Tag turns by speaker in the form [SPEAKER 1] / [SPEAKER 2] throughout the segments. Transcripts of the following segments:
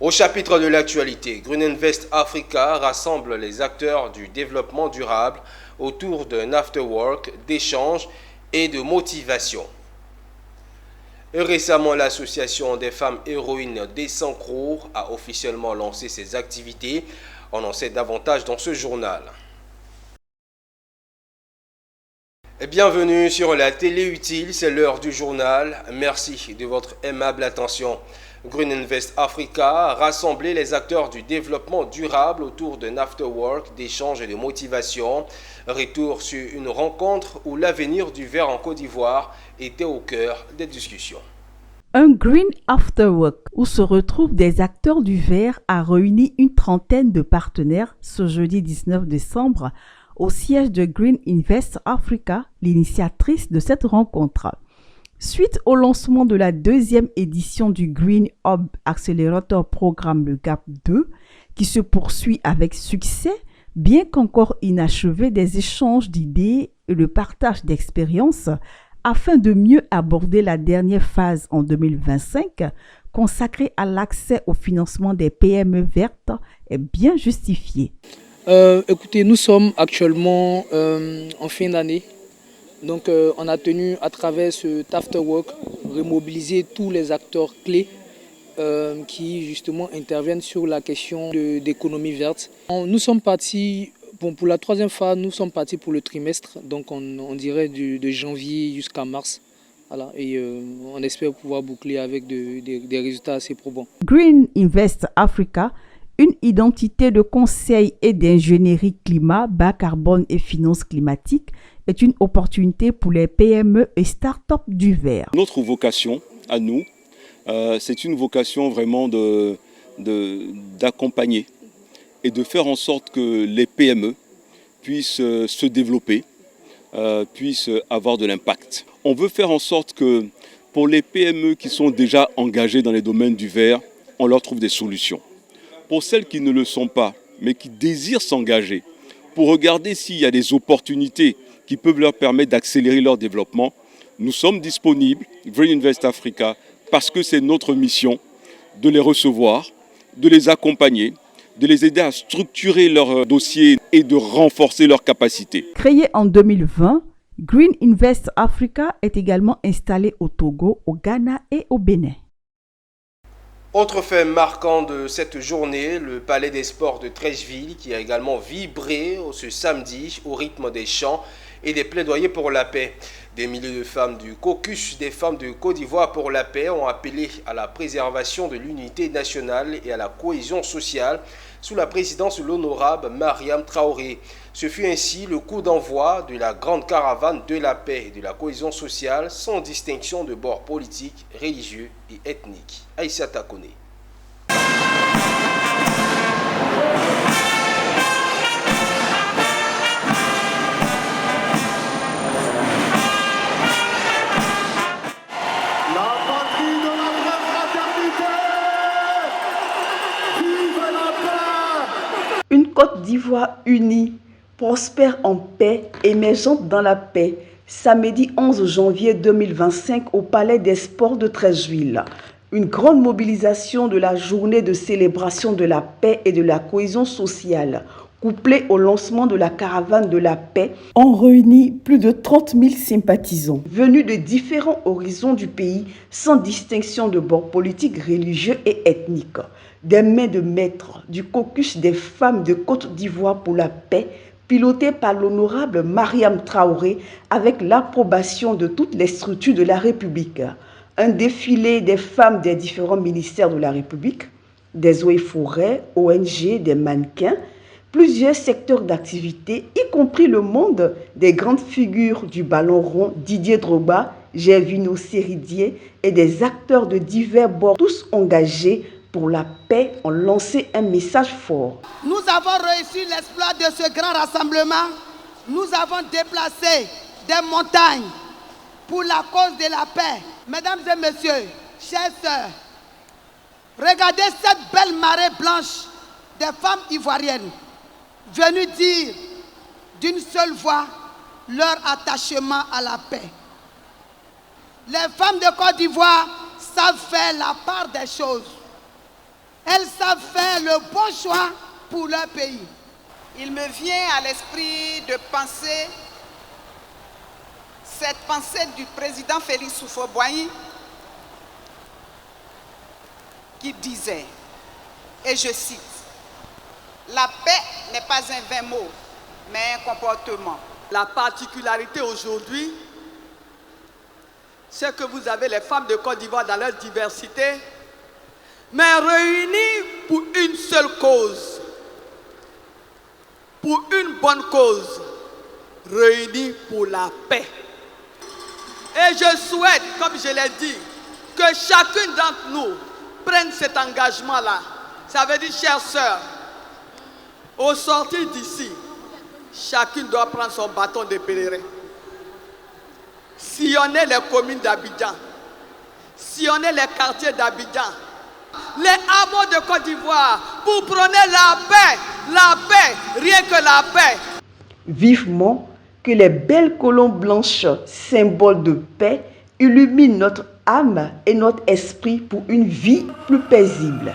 [SPEAKER 1] Au chapitre de l'actualité, Green Invest Africa rassemble les acteurs du développement durable autour d'un afterwork d'échange et de motivation. Et récemment, l'association des femmes héroïnes des Sankrour a officiellement lancé ses activités. On en sait davantage dans ce journal. Et bienvenue sur la télé utile, c'est l'heure du journal. Merci de votre aimable attention. Green Invest Africa a rassemblé les acteurs du développement durable autour d'un afterwork d'échange et de motivation. Retour sur une rencontre où l'avenir du verre en Côte d'Ivoire était au cœur des discussions.
[SPEAKER 2] Un Green Afterwork où se retrouvent des acteurs du verre a réuni une trentaine de partenaires ce jeudi 19 décembre au siège de Green Invest Africa, l'initiatrice de cette rencontre. Suite au lancement de la deuxième édition du Green Hub Accelerator Programme le GAP 2, qui se poursuit avec succès, bien qu'encore inachevé, des échanges d'idées et le partage d'expériences afin de mieux aborder la dernière phase en 2025 consacrée à l'accès au financement des PME vertes est bien justifié.
[SPEAKER 3] Écoutez, nous sommes actuellement en fin d'année. Donc on a tenu à travers cet afterwork remobiliser tous les acteurs clés qui justement interviennent sur la question d'économie verte. Nous sommes partis, pour la troisième phase, nous sommes partis pour le trimestre, donc on dirait de janvier jusqu'à mars. Voilà, et on espère pouvoir boucler avec des résultats assez probants.
[SPEAKER 2] Green Invest Africa, une identité de conseil et d'ingénierie climat, bas carbone et finances climatiques, est une opportunité pour les PME et start-up du verre.
[SPEAKER 4] Notre vocation à nous, c'est une vocation vraiment d'accompagner et de faire en sorte que les PME puissent se développer, puissent avoir de l'impact. On veut faire en sorte que pour les PME qui sont déjà engagées dans les domaines du verre, on leur trouve des solutions. Pour celles qui ne le sont pas, mais qui désirent s'engager, pour regarder s'il y a des opportunités qui peuvent leur permettre d'accélérer leur développement, nous sommes disponibles, Green Invest Africa, parce que c'est notre mission de les recevoir, de les accompagner, de les aider à structurer leur dossier et de renforcer leurs capacités.
[SPEAKER 2] Créé en 2020, Green Invest Africa est également installé au Togo, au Ghana et au Bénin.
[SPEAKER 1] Autre fait marquant de cette journée, le Palais des Sports de Treichville qui a également vibré ce samedi au rythme des chants et des plaidoyers pour la paix. Des milliers de femmes du caucus des femmes de Côte d'Ivoire pour la paix ont appelé à la préservation de l'unité nationale et à la cohésion sociale sous la présidence de l'honorable Mariam Traoré. Ce fut ainsi le coup d'envoi de la grande caravane de la paix et de la cohésion sociale sans distinction de bord politique, religieux et ethnique. Aïssa Takone.
[SPEAKER 5] Une Côte d'Ivoire unie, prospère en paix, émergente dans la paix. Samedi 11 janvier 2025 au Palais des Sports de Treichville. Une grande mobilisation de la journée de célébration de la paix et de la cohésion sociale, couplée au lancement de la caravane de la paix, ont réuni plus de 30 000 sympathisants venus de différents horizons du pays sans distinction de bord politique, religieux et ethnique. Des mains de maître du caucus des femmes de Côte d'Ivoire pour la paix, piloté par l'honorable Mariam Traoré avec l'approbation de toutes les structures de la République. Un défilé des femmes des différents ministères de la République, des eaux et forêts, ONG, des mannequins, plusieurs secteurs d'activité, y compris le monde des grandes figures du ballon rond, Didier Drogba, Gervinho Seridier et des acteurs de divers bords, tous engagés pour la paix, ont lancé un message fort.
[SPEAKER 6] Nous avons réussi l'exploit de ce grand rassemblement. Nous avons déplacé des montagnes pour la cause de la paix. Mesdames et messieurs, chères sœurs, regardez cette belle marée blanche des femmes ivoiriennes venues dire d'une seule voix leur attachement à la paix. Les femmes de Côte d'Ivoire savent faire la part des choses. Elles savent faire le bon choix pour leur pays.
[SPEAKER 7] Il me vient à l'esprit de penser cette pensée du président Félix Houphouët-Boigny qui disait, et je cite, « La paix n'est pas un vain mot, mais un comportement. »
[SPEAKER 8] La particularité aujourd'hui, c'est que vous avez les femmes de Côte d'Ivoire dans leur diversité, mais réunies pour une seule cause, pour une bonne cause, réunies pour la paix. Et je souhaite, comme je l'ai dit, que chacune d'entre nous prenne cet engagement-là. Ça veut dire, chères sœurs, au sortir d'ici, chacune doit prendre son bâton de pèlerin. Sillonner les communes d'Abidjan, sillonner les quartiers d'Abidjan, les hameaux de Côte d'Ivoire, pour prôner la paix, rien que la paix.
[SPEAKER 5] Vivement que les belles colombes blanches, symboles de paix, illuminent notre âme et notre esprit pour une vie plus paisible.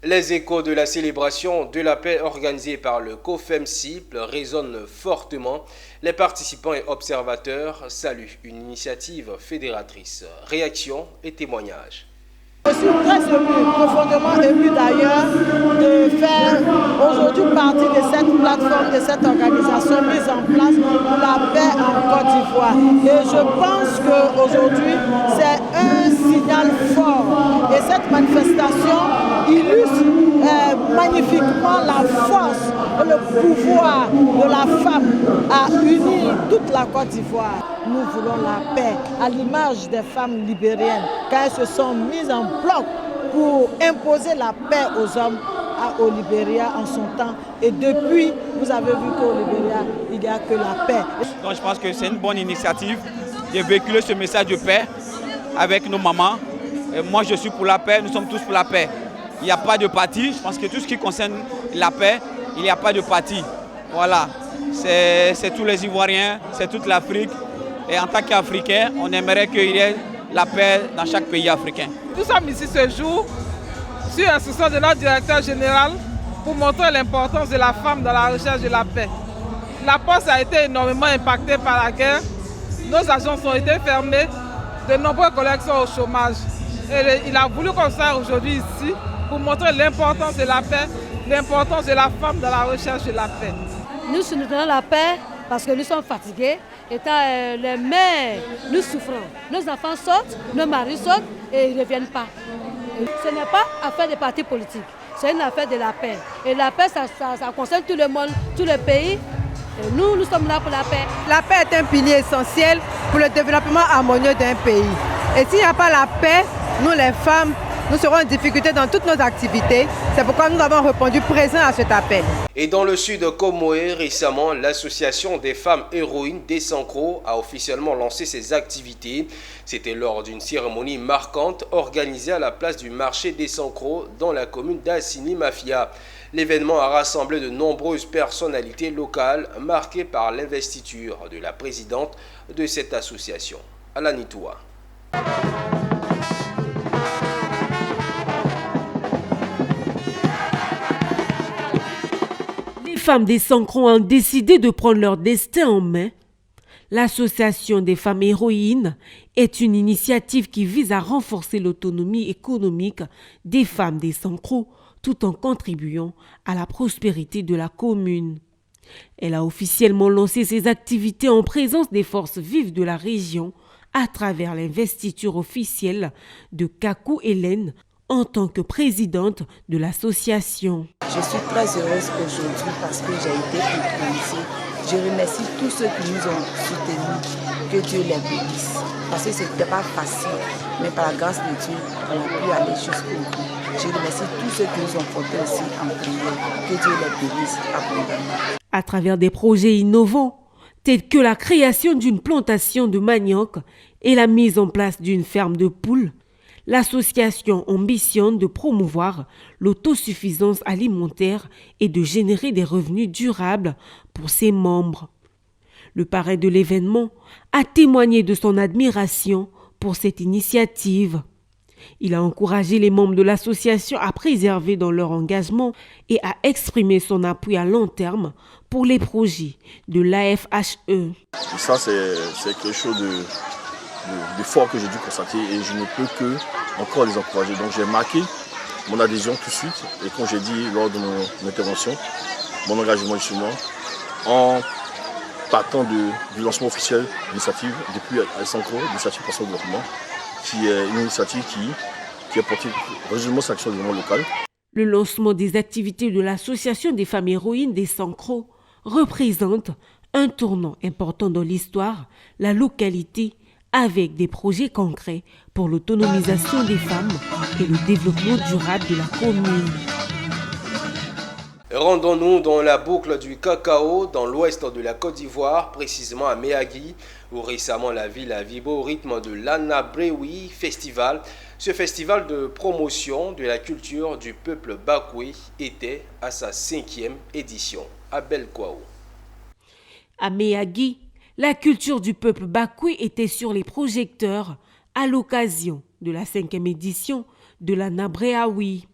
[SPEAKER 1] Les échos de la célébration de la paix organisée par le COFEM-CIPL résonnent fortement. Les participants et observateurs saluent une initiative fédératrice. Réaction et témoignages.
[SPEAKER 9] Je suis très ému, profondément ému d'ailleurs, de faire aujourd'hui partie de cette plateforme, de cette organisation mise en place pour la paix en Côte d'Ivoire. Et je pense qu'aujourd'hui, c'est un signal fort. Et cette manifestation illustre magnifiquement la force et le pouvoir de la femme à unir toute la Côte d'Ivoire. Nous voulons la paix, à l'image des femmes libériennes, car elles se sont mises en bloc pour imposer la paix aux hommes au Libéria en son temps. Et depuis, vous avez vu qu'au Libéria, il n'y a que la paix.
[SPEAKER 10] Donc je pense que c'est une bonne initiative de véhiculer ce message de paix avec nos mamans. Et moi, je suis pour la paix, nous sommes tous pour la paix. Il n'y a pas de parti. Je pense que tout ce qui concerne la paix, il n'y a pas de parti. Voilà, c'est tous les Ivoiriens, c'est toute l'Afrique. Et en tant qu'Africains, on aimerait qu'il y ait la paix dans chaque pays africain.
[SPEAKER 11] Nous sommes ici ce jour, sur instruction de notre directeur général, pour montrer l'importance de la femme dans la recherche de la paix. La poste a été énormément impactée par la guerre. Nos agences ont été fermées, de nombreux collègues sont au chômage. Et il a voulu comme ça aujourd'hui ici, pour montrer l'importance de la paix, l'importance de la femme dans la recherche de la paix.
[SPEAKER 12] Nous soutenons la paix parce que nous sommes fatigués. Étant les mères, nous souffrons. Nos enfants sortent, nos maris sortent et ils ne reviennent pas. Ce n'est pas affaire de partis politiques, c'est une affaire de la paix. Et la paix, ça concerne tout le monde, tout le pays. Et nous sommes là pour la paix.
[SPEAKER 13] La paix est un pilier essentiel pour le développement harmonieux d'un pays. Et s'il n'y a pas la paix, nous les femmes, nous serons en difficulté dans toutes nos activités. C'est pourquoi nous avons répondu présent à cet appel.
[SPEAKER 1] Et dans le sud de Comoé, récemment, l'association des femmes héroïnes des Sankro a officiellement lancé ses activités. C'était lors d'une cérémonie marquante organisée à la place du marché des Sankro dans la commune d'Assini-Mafia. L'événement a rassemblé de nombreuses personnalités locales marquées par l'investiture de la présidente de cette association, Alanitoua.
[SPEAKER 14] Les femmes des Sankro ont décidé de prendre leur destin en main. L'association des femmes héroïnes est une initiative qui vise à renforcer l'autonomie économique des femmes des Sankro tout en contribuant à la prospérité de la commune. Elle a officiellement lancé ses activités en présence des forces vives de la région à travers l'investiture officielle de Kakou Hélène en tant que présidente de l'association.
[SPEAKER 15] Je suis très heureuse aujourd'hui parce que j'ai été éclaircie. Je remercie tous ceux qui nous ont soutenus. Que Dieu les bénisse. Parce que ce n'était pas facile, mais par la grâce de Dieu, on a pu aller jusqu'au bout. Je remercie tous ceux qui nous ont portés aussi en prière. Que Dieu les bénisse abondamment.
[SPEAKER 14] À travers des projets innovants, tels que la création d'une plantation de manioc et la mise en place d'une ferme de poules, L'association ambitionne de promouvoir l'autosuffisance alimentaire et de générer des revenus durables pour ses membres. Le parrain de l'événement a témoigné de son admiration pour cette initiative. Il a encouragé les membres de l'association à préserver dans leur engagement et à exprimer son appui à long terme pour les projets de l'AFHE.
[SPEAKER 16] Et ça, c'est quelque chose de fort que j'ai dû constater et je ne peux que encore les encourager. Donc j'ai marqué mon adhésion tout de suite et comme j'ai dit lors de mon intervention, mon engagement justement en partant du lancement officiel de l'initiative depuis Sankro, l'initiative pour son développement, qui est une initiative qui a porté résolument sur l'action du gouvernement local.
[SPEAKER 14] Le lancement des activités de l'association des femmes héroïnes des Sankro représente un tournant important dans l'histoire, la localité, avec des projets concrets pour l'autonomisation des femmes et le développement durable de la commune.
[SPEAKER 1] Rendons-nous dans la boucle du cacao, dans l'ouest de la Côte d'Ivoire, précisément à Méagui, où récemment la ville a vibré au rythme de l'Anabrewi Festival. Ce festival de promotion de la culture du peuple bakoué était à sa 5e édition. Abel Kouaou.
[SPEAKER 14] À Méagui, la culture du peuple bakoué était sur les projecteurs à l'occasion de la 5e édition de l'Anabrewi.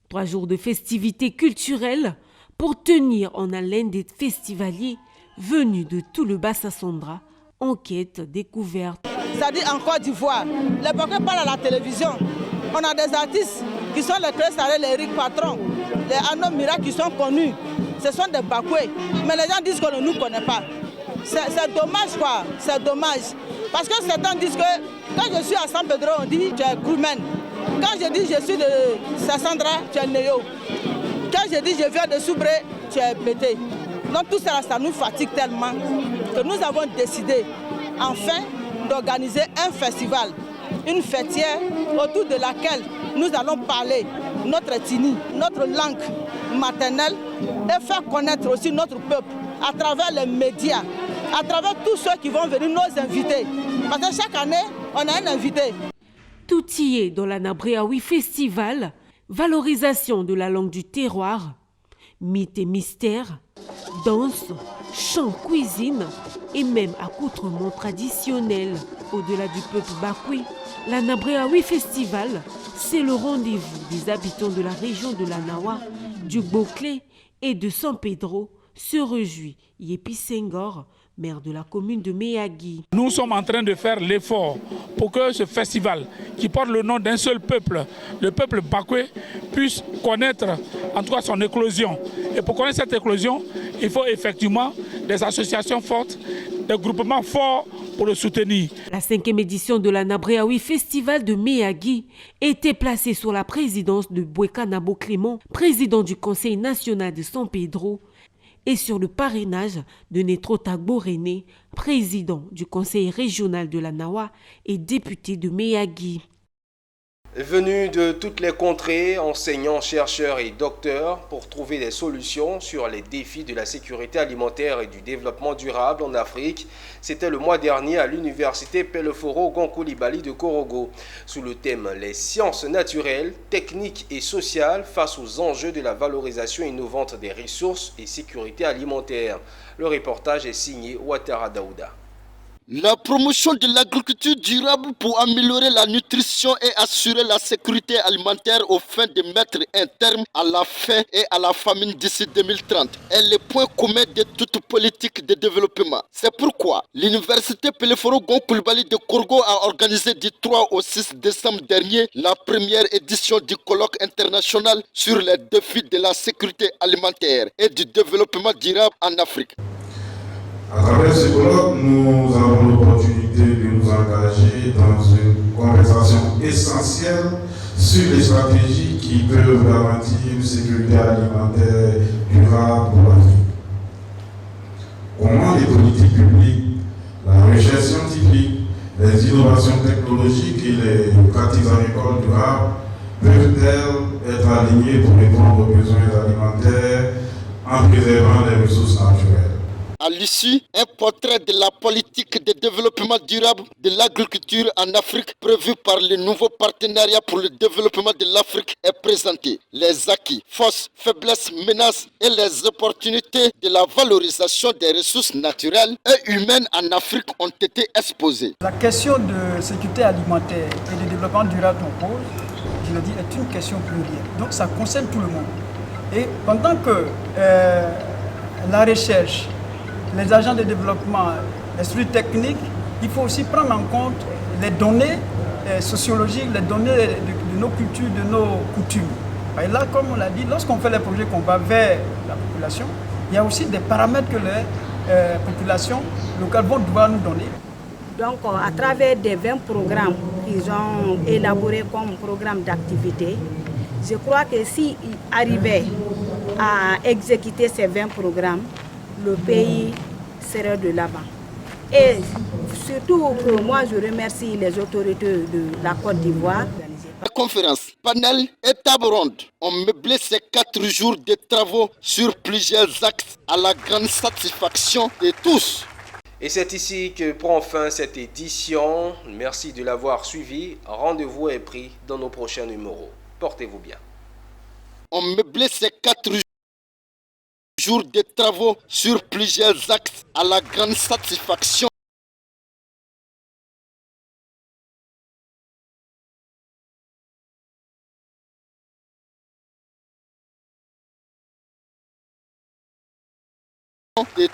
[SPEAKER 14] 3 jours de festivités culturelles pour tenir en haleine des festivaliers venus de tout le Bas-Sassandra en quête découverte.
[SPEAKER 9] C'est-à-dire en Côte d'Ivoire, les Bakoués parlent à la télévision. On a des artistes qui sont les Cressaré, les Eric Patron, les Arnaud Mira qui sont connus. Ce sont des Bakoués. Mais les gens disent qu'on ne nous connaît pas. C'est dommage quoi, c'est dommage. Parce que certains disent que quand je suis à San Pedro, on dit tu es crewman. Quand je dis je suis de Sassandra, tu es Néo. Quand je dis je viens de Soubré, tu es Bété. Donc tout ça, ça nous fatigue tellement que nous avons décidé enfin d'organiser un festival, une fêtière autour de laquelle nous allons parler notre Tini, notre langue maternelle et faire connaître aussi notre peuple à travers les médias, à travers tous ceux qui vont venir nous inviter. Parce que chaque année, on a un invité.
[SPEAKER 14] Tout y est dans l'Anabrewi Festival, valorisation de la langue du terroir, mythes et mystères, danse, chant, cuisine et même accoutrements traditionnels. Au-delà du peuple bakoué, l'Anabrewi Festival, c'est le rendez-vous des habitants de la région de la Nawa, du Boclé et de San Pedro, se réjouit Yepi Senghor, maire de la commune de Méagui.
[SPEAKER 17] Nous sommes en train de faire l'effort pour que ce festival, qui porte le nom d'un seul peuple, le peuple bakoué, puisse connaître en tout cas son éclosion. Et pour connaître cette éclosion, il faut effectivement des associations fortes, des groupements forts pour le soutenir.
[SPEAKER 14] La 5e édition de l'Anabrewi Festival de Méagui était placée sous la présidence de Boueka Nabo Clément, président du Conseil national de San Pedro, et sur le parrainage de Netro Tagbo René, président du conseil régional de la Nawa et député de Méagui.
[SPEAKER 1] Venus de toutes les contrées, enseignants, chercheurs et docteurs pour trouver des solutions sur les défis de la sécurité alimentaire et du développement durable en Afrique. C'était le mois dernier à l'université Peleforo Gonkoulibaly de Korogo, sous le thème « Les sciences naturelles, techniques et sociales face aux enjeux de la valorisation innovante des ressources et sécurité alimentaire ». Le reportage est signé Ouattara Daouda.
[SPEAKER 18] La promotion de l'agriculture durable pour améliorer la nutrition et assurer la sécurité alimentaire aux fins de mettre un terme à la faim et à la famine d'ici 2030 est le point commun de toute politique de développement. C'est pourquoi l'université Peleforo Gonkoulibaly de Korogo a organisé du 3 au 6 décembre dernier la première édition du colloque international sur les défis de la sécurité alimentaire et du développement durable en Afrique.
[SPEAKER 19] À travers ce colloque, nous avons l'opportunité de nous engager dans une conversation essentielle sur les stratégies qui peuvent garantir une sécurité alimentaire durable pour l'Afrique. Comment les politiques publiques, la recherche scientifique, les innovations technologiques et les pratiques agricoles durables peuvent-elles être alignées pour répondre aux besoins alimentaires en préservant les ressources naturelles?
[SPEAKER 18] À l'issue, un portrait de la politique de développement durable de l'agriculture en Afrique prévu par le nouveau partenariat pour le développement de l'Afrique est présenté. Les acquis, forces, faiblesses, menaces et les opportunités de la valorisation des ressources naturelles et humaines en Afrique ont été exposées.
[SPEAKER 20] La question de sécurité alimentaire et de développement durable qu'on pose, je le dis, est une question plurielle. Donc ça concerne tout le monde. Et pendant que la recherche, les agents de développement, les structures techniques, il faut aussi prendre en compte les données sociologiques, les données de nos cultures, de nos coutumes. Et là, comme on l'a dit, lorsqu'on fait les projets qu'on va vers la population, il y a aussi des paramètres que les populations locales vont devoir nous donner.
[SPEAKER 21] Donc, à travers des 20 programmes qu'ils ont élaborés comme programme d'activité, je crois que s'ils arrivaient à exécuter ces 20 programmes, le pays serait de l'avant. Et surtout, moi, je remercie les autorités de la Côte d'Ivoire.
[SPEAKER 18] La conférence, panel et table ronde ont meublé ces 4 jours de travaux sur plusieurs axes à la grande satisfaction de tous.
[SPEAKER 1] Et c'est ici que prend fin cette édition. Merci de l'avoir suivi. Rendez-vous est pris dans nos prochains numéros. Portez-vous bien.
[SPEAKER 18] On meublé ces 4 jours de travaux sur plusieurs axes à la grande satisfaction